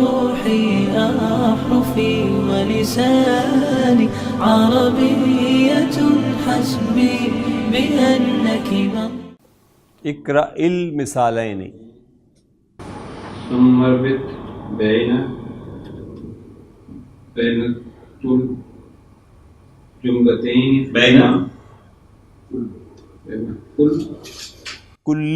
روحي أحرفي ولساني عربية حسبي بأنك اقرأ المثالين. ثم اربط بين جملتين بين کل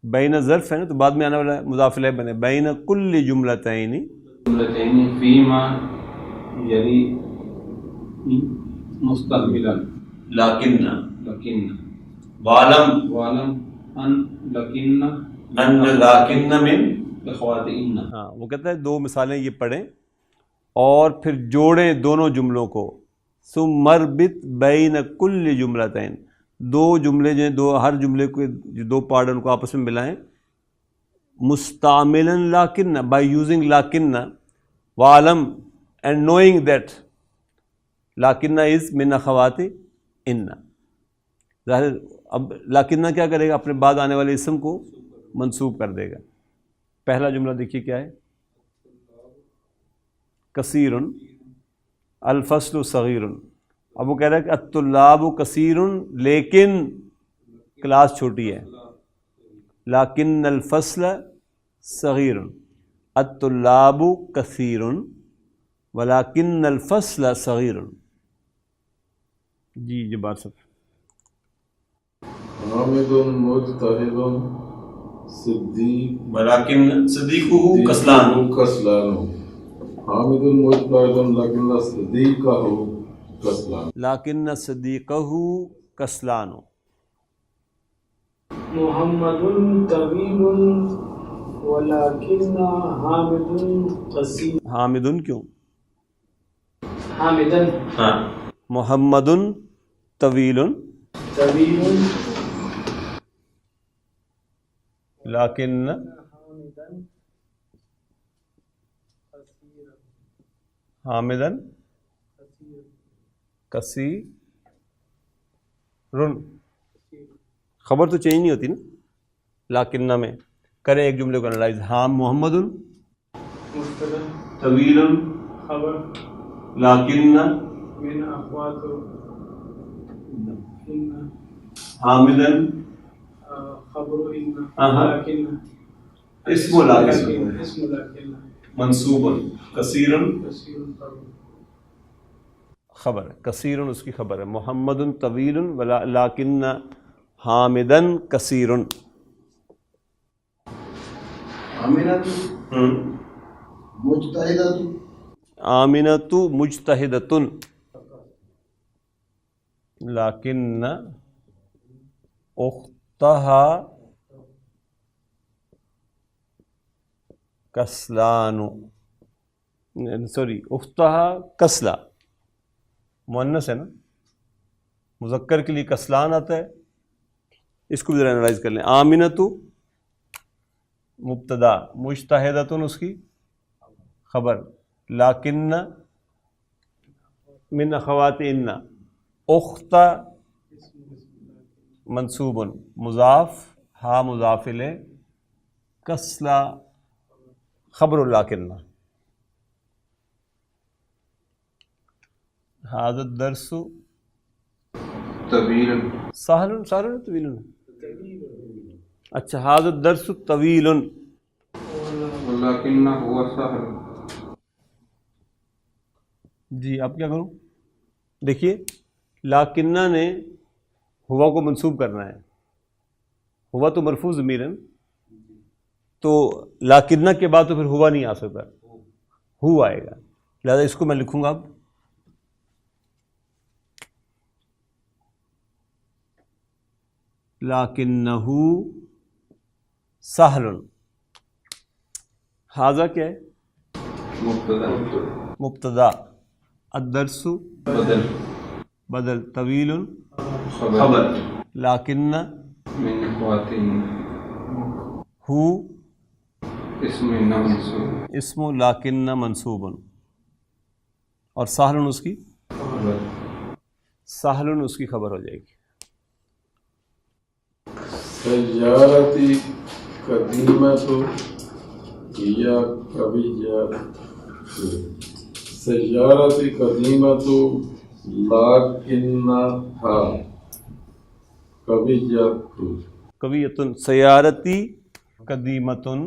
بین ظرف ہے نا، تو بعد میں آنے والا مضاف الیہ بنے بین کل جملتین فیما یلی مستقبلا لیکن وعلم ان لکن من اخوات ان. ہاں، وہ کہتا ہے دو مثالیں یہ پڑھیں اور پھر جوڑیں دونوں جملوں کو. ثم اربط بین کل جملتین، دو جملے جو ہیں، ہر جملے کو جو دو پارٹ ان کو آپس میں ملائیں. مستعملا لاکن، بائی یوزنگ لاکن، وعلم اینڈ نوئنگ دیٹ لاکن از من اخوات ان. ظاہر اب لاکن کیا کرے گا؟ اپنے بعد آنے والے اسم کو منسوب کر دے گا. پہلا جملہ دیکھیے کیا ہے، کثیر الفصل صغیر. اب وہ کہہ رہا ہے کہ الطلاب کثیر لیکن کلاس چھوٹی ہے. لیکن الفصل صغیر، الطلاب کثیر ولکن الفصل صغیر. جی جبار صاحب. حامد مجتہد صدیق ولکن صدیقہ کسلان. حامد مجتہد لیکن صدیقہ کسلان. لیکن صدیقہ کسلان. محمد طویل ولكن حامد قصير. حامد کیوں؟ حامدا محمد طویل لیکن حامدا کثیر. خبر تو چینج نہیں ہوتی نا لیکن میں. کریں ایک جملے کو انالائز. ہاں محمد طویل خبر لیکن من اخوات حامدا خبر لكن اسم لیکن منصوب کثیر خبر. کثیر اس کی خبر ہے. محمد طویل لیکن حامدا کثیر. آمنۃ مجتہدۃ لیکن اختہا کسلان. سوری اختہا کسلا مؤنث ہے نا، مذکر کے لیے کسلان آتا ہے. اس کو بھی ذرا انالائز کر لیں. آمنۃ مبتدا، مجتہدۃ اس کی خبر، لیکن من اخوات ان، اخت منصوب مضاف، ہا مضاف الیہ، کسلا خبر لیکن. ھذا الدرس طویل سہل طویل. اچھا ھذا الدرس طویل ولكن هو سهل. جی اب کیا کروں؟ دیکھیے لاکنہ نے ہوا کو منسوب کرنا ہے. ہوا تو مرفوع ضمیر ہے، تو لاکنہ کے بعد تو پھر ہوا نہیں آ سکتا، ہو آئے گا. لہذا اس کو میں لکھوں گا اب لیکنہ سہل. ھذا کیا ہے؟ مبتدا، الدرس بدل، طویل خبر، لیکن من خواتین ہو اسم منصوب، اسم لیکن منصوب. اور سہل اس کی خبر، سہل اس کی خبر ہو جائے گی. سیارتی قدیمۃ یا قویت سیارت قدیمت لیکنہا قویت قویتن سیارتی قدیمتن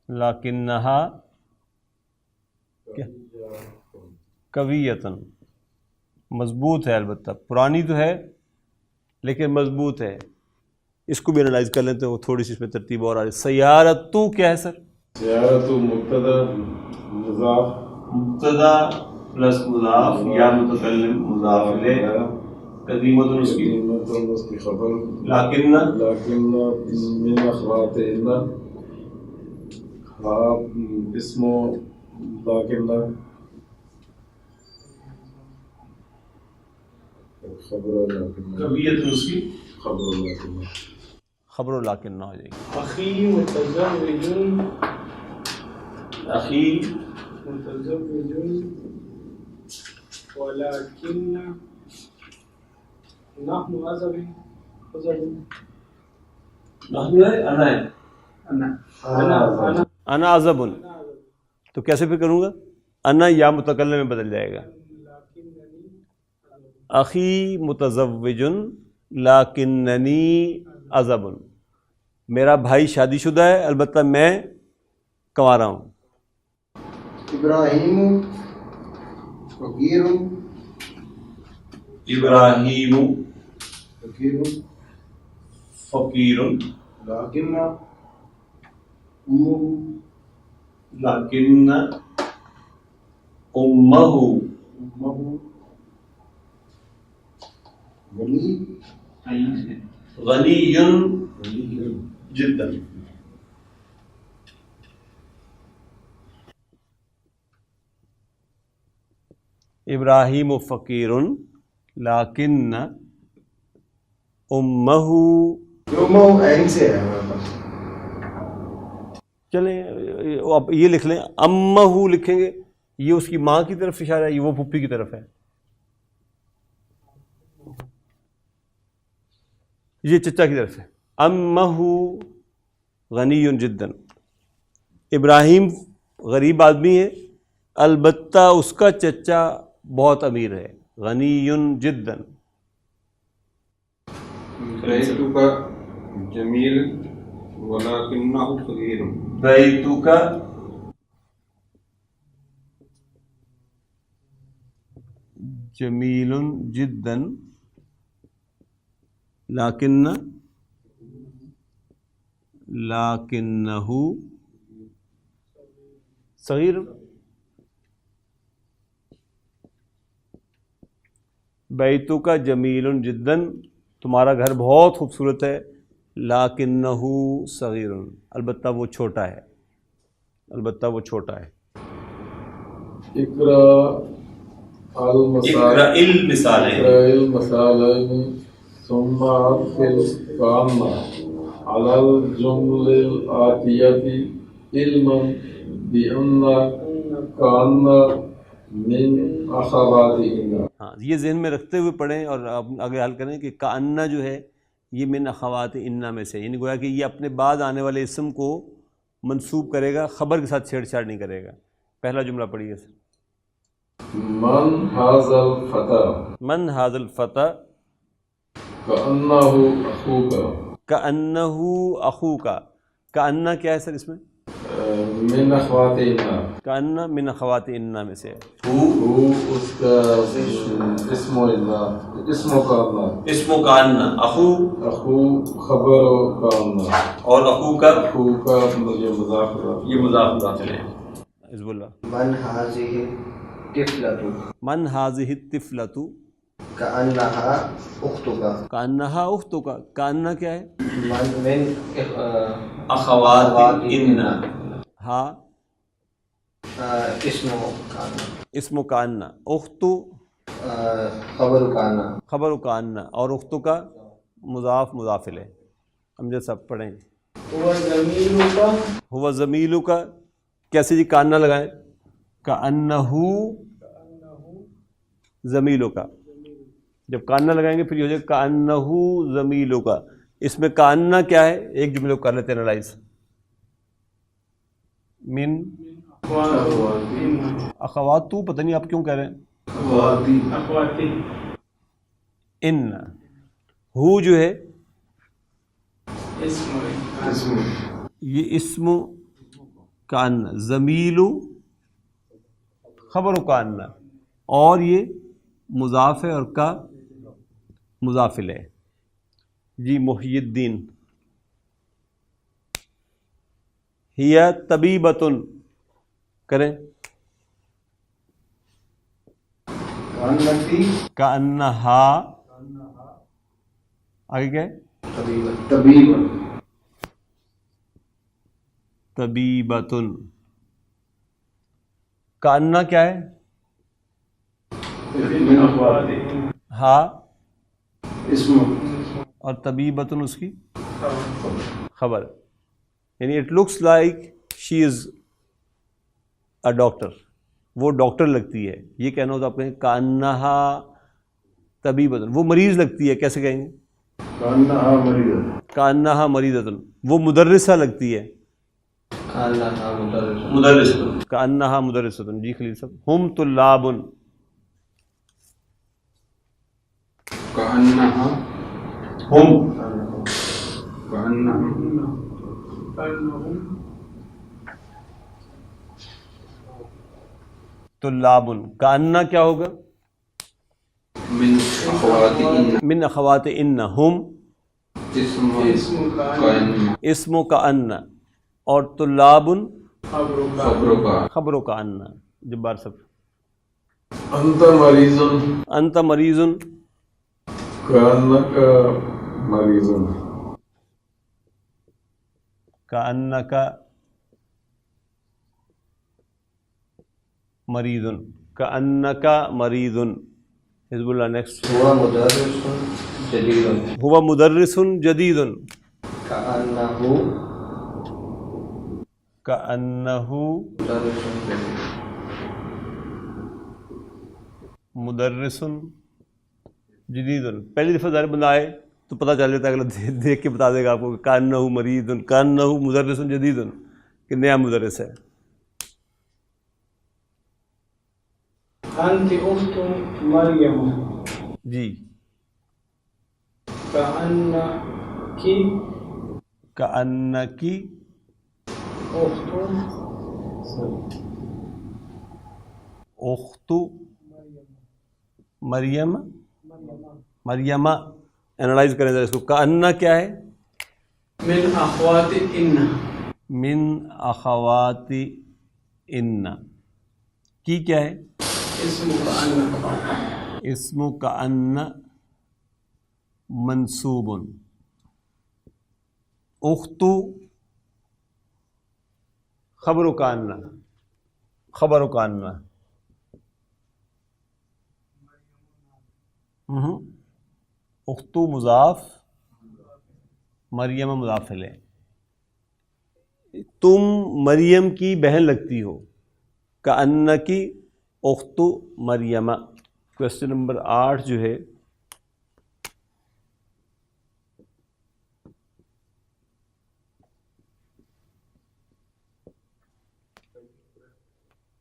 لیکنہا قویتن مضبوط ہے، البتہ پرانی تو ہے لیکن مضبوط ہے. اس کو بھی انالائز کر لیں تو تھوڑی سی اس میں ترتیب اور آ رہی. سیارتو کیا ہے سر؟ سیارت مبتدا مضاف مبتدا پلس مضاف یا متکلم مضاف الیہ، قدیمتن اس کی اس کی خبر لیکن لیکن من اخوات ان اسم لیکن خبر لیکن قویتن اس کی خبر لیکن خبر و لیکن نہ ہو جائے گی. أخي متزوج اخی متزوج ولكن نحن عزب نحن ہے انا ہے انا عزب، تو کیسے پھر کروں گا؟ انا یا متکلم میں بدل جائے گا. اخی متزوج لیکننی عزب، میرا بھائی شادی شدہ ہے البتہ میں کنوارا ہوں. ابراہیم فقیر ابراہیم فقیر فقیر لیکن امہ لیکن امہ غنی غنی جدا. ابراہیم فقیر لیکن امہ، امہ عین سے ہے ہمارے پاس. چلیں آپ یہ لکھ لیں، امہ لکھیں گے، یہ اس کی ماں کی طرف اشارہ ہے، یہ وہ پھپھی کی طرف ہے. یہ چچا کی طرف ہے. امہ غنی جدا، ابراہیم غریب آدمی ہے البتہ اس کا چچا بہت امیر ہے. غنی جدا. رأيتك جميل ولكنه صغير. رأيتك جمیل جدا لیکنہ صغیر. بیتک جمیل جدا، تمہارا گھر بہت خوبصورت ہے، لیکنہ صغیر، البتہ وہ چھوٹا ہے، البتہ وہ چھوٹا ہے. اقرا المثالین ثم اقفل کانا علی الجمل الآتیۃ علما بأن کانا من اخوات ان. ہاں یہ ذہن میں رکھتے ہوئے پڑھیں اور آگے حل کریں کہ کأن جو ہے یہ من اخوات انا میں سے، یعنی گویا کہ یہ اپنے بعد آنے والے اسم کو منسوب کرے گا، خبر کے ساتھ چھیڑ چھاڑ نہیں کرے گا. پہلا جملہ پڑھیے سر. من ھذا الفتى من ھذا الفتى کأنہ اخوک کأنہ اخوک. کأن کیا ہے سر اس میں؟ من اخوات ان. کأن من اخوات انا میں سے ہے. وہ اس کا اسم کانا، اسم کأن، اخو اخو خبر کانا، اور اخو کا اخو کا یہ مضاف یہ مضاف مضاف ہے. حزب اللہ. من هذه طفلة من هذه الطفلة كأنها أختك. کأنہا اختک. کأن کیا ہے؟ من اخوات ان. ہاں اسم كان اسم کأن، اخت خبر كان. خبر کأن اور اختو کا مضاف مضاف الیہ. امجد صاحب پڑھیں. هو زميلك ہوا زمیلو کا کیسے جی کأن لگائیں؟ کأنہ زمیلو کا، جب کاننا لگائیں گے پھر یہ ہو جائے کانہو زمیلو کا. اس میں کاننا کیا ہے؟ ایک جملے کو کر لیتے ہیں انالائز. من اخوات تو پتہ نہیں آپ کیوں کہہ رہے ہیں. اخواتی ان ہو جو ہے اسم یہ اسم کان، زمیلو خبر و کاننا، اور یہ مضاف ہے اور کا مضافل ہے. جی محی الدین. ہی طبیبتن کریں. کانہا آگے کیا ہے؟ طبیبتن. کاننا کیا ہے؟ ہاں اور طبیبتن اس کی خبر. یعنی it looks like she is a doctor, وہ ڈاکٹر لگتی ہے. یہ کہنا ہو تو آپ کہیں کانہا طبیبتن، وہ مریض لگتی ہے. کیسے کہیں گے؟ کانہا مریضتن. وہ مدرسہ لگتی ہے. کانہا مدرستن. جی خلیل صاحب. ہم طلاب. کانہا ہم طلاب. کاننا کیا ہوگا؟ من اخوات ان. من اخوات ان. ہم اسم کا ان اور طلاب خبروں کا ان. جبار صاحب. انت مریض انت مریض. کانک مریض کانک مریض. کانک مریض. حزب اللہ. نیکسٹ. هو مدرس جدید ہوا مدرس جدید. كأنه کأنہ مدرس جدید مدرس جدید. پہلی دفعہ ظاہر بندہ آئے تو پتہ چل جاتا ہے، اگلا دیکھ کے بتا دے گا آپ کو کہ کانہ مریض، کانہ مدرس جدید، کہ نیا مدرس ہے. انت اخت مریم جی. کأنکی کأنکی اخت اخت مریم. مریم انالائز کریں ذرا اس کو. کأنہ کیا ہے؟ من اخوات ان. من اخوات ان. کی کیا ہے؟ اسم کأن. اسم کأن منصوب. اخت خبر کأن. خبر کأن. اخت مضاف، مریم مضاف الیہ. تم مریم کی بہن لگتی ہو. کأنکی اخت مریم. کوشچن نمبر 8 جو ہے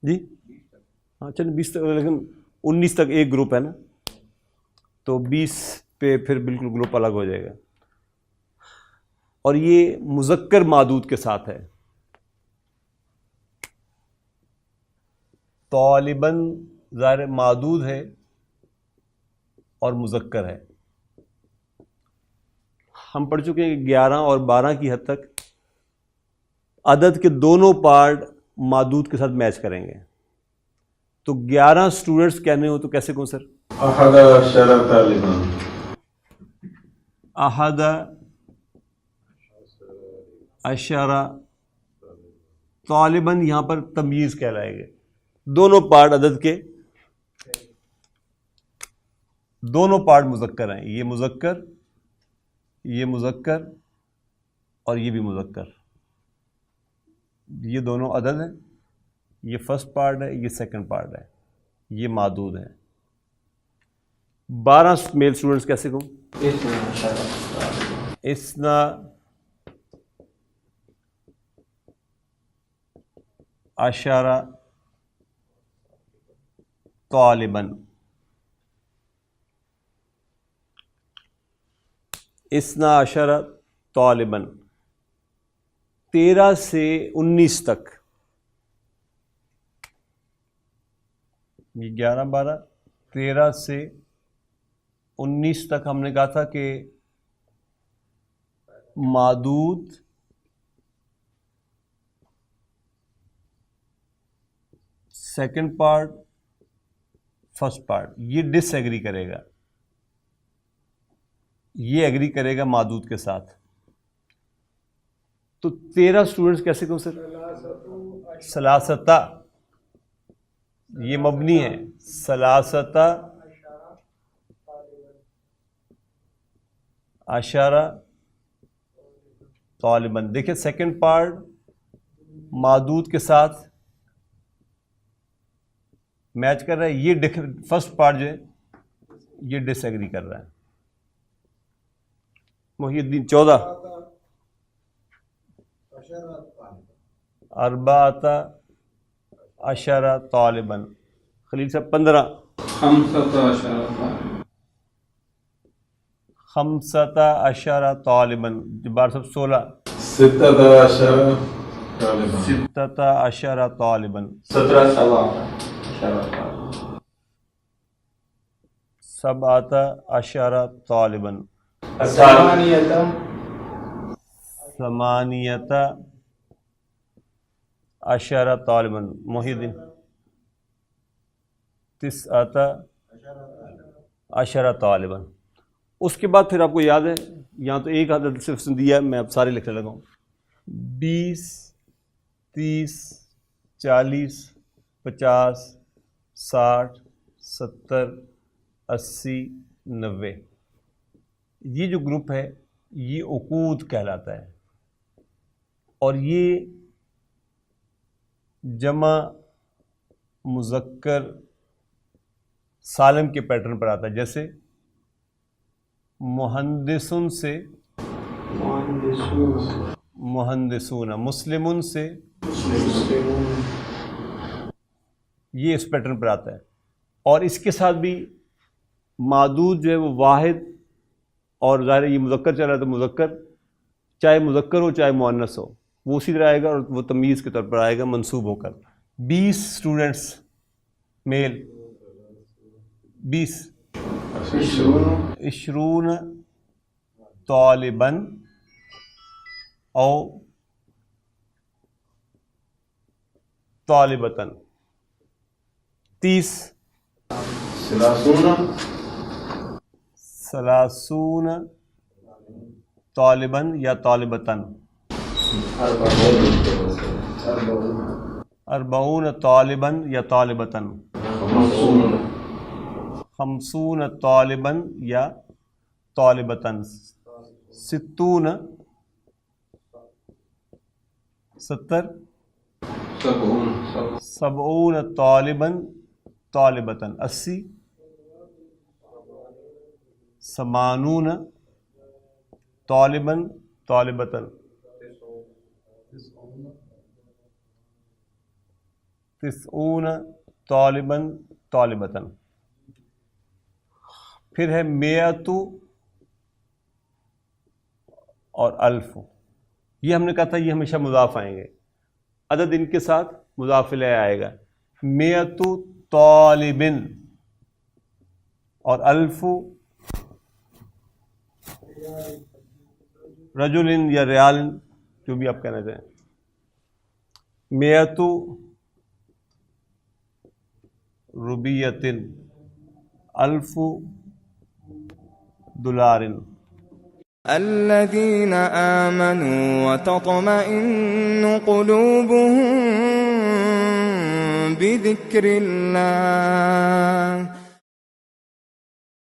جی ہاں چلیں 20 تک، لیکن 19 تک ایک گروپ ہے نا، تو 20 پہ پھر بالکل گروپ الگ ہو جائے گا. اور یہ مذکر معدود کے ساتھ ہے. طالباً ظاہر معدود ہے اور مذکر ہے. ہم پڑھ چکے ہیں کہ 11 اور 12 کی حد تک عدد کے دونوں پارٹ معدود کے ساتھ میچ کریں گے. تو 11 اسٹوڈنٹس کہنے ہو تو کیسے کہوں سر؟ احد عشر طالبا. احد عشر طالباً یہاں پر تمییز کہلائے گے. دونوں پارٹ عدد کے دونوں پارٹ مذکر ہیں. یہ مذکر، یہ مذکر اور یہ بھی مذکر. یہ دونوں عدد ہیں. یہ فرسٹ پارٹ ہے، یہ سیکنڈ پارٹ ہے. یہ معدود ہے. 12 میل اسٹوڈنٹس کیسے کہوں؟ اسنا عشرہ طالباً. اسنا عشرہ طالباً 13 سے 19 تک. یہ 11 12 13 سے 19 تک ہم نے کہا تھا کہ معدود سیکنڈ پارٹ فرسٹ پارٹ یہ ڈس ایگری کرے گا، یہ ایگری کرے گا معدود کے ساتھ. تو 13 اسٹوڈنٹس کیسے کہوں سر؟ ثلاثتہ، یہ مبنی ہے. ثلاثتہ عشرہ طالباً. دیکھیں سیکنڈ پارٹ معدود کے ساتھ میچ کر رہا ہے، یہ فرسٹ پارٹ جو ہے یہ ڈس ایگری کر رہا ہے. محی الدین 14 اربعۃ عشرہ طالباً. خلیل صاحب 15 خمسۃ عشرہ طالباً. جبار صاحب 16 ستۃ عشرہ طالباً. ستۃ عشرہ طالباً. 17 عشرہ طالباً. 8 عشرہ طالباً. محی الدین 9 عشرہ طالباً. اس کے بعد پھر آپ کو یاد ہے یہاں تو ایک عدد صرف دیا ہے، میں اب سارے لکھنے لگا ہوں. 20 30 40 50 60 70 80 90. یہ جو گروپ ہے یہ عقود کہلاتا ہے، اور یہ جمع مذکر سالم کے پیٹرن پر آتا ہے. جیسے مہندسن سے مہندسون، مسلمون سے یہ اس پیٹرن پر آتا ہے. اور اس کے ساتھ بھی معدود جو ہے وہ واحد، اور ظاہر یہ مذکر چل رہا ہے تو مذکر چاہے مذکر ہو چاہے مؤنث ہو وہ اسی طرح آئے گا، اور وہ تمیز کے طور پر آئے گا منصوب ہو کر. 20 اسٹوڈنٹس میل، 20 20 طالباً او طالبتاً. 30 30 طالباً یا طالبتاً. 40 طالباً یا طالبتاً. 50 طالباً یا طالبتاً. 60 70 70 طالباً طالبتاً. 80 80 طالباً طالبتاً. 90 طالباً طالبتاً. پھر ہے 100 اور 1000. یہ ہم نے کہا تھا یہ ہمیشہ مضاف آئیں گے، عدد ان کے ساتھ مضاف الیہ آئے گا. 100 طالبن اور 1000 رجل یا ریال، جو بھی آپ کہنا چاہیں. 100 روبیۃ 1000 دولار. الذين آمنوا وتطمئن قلوبهم بذكر الله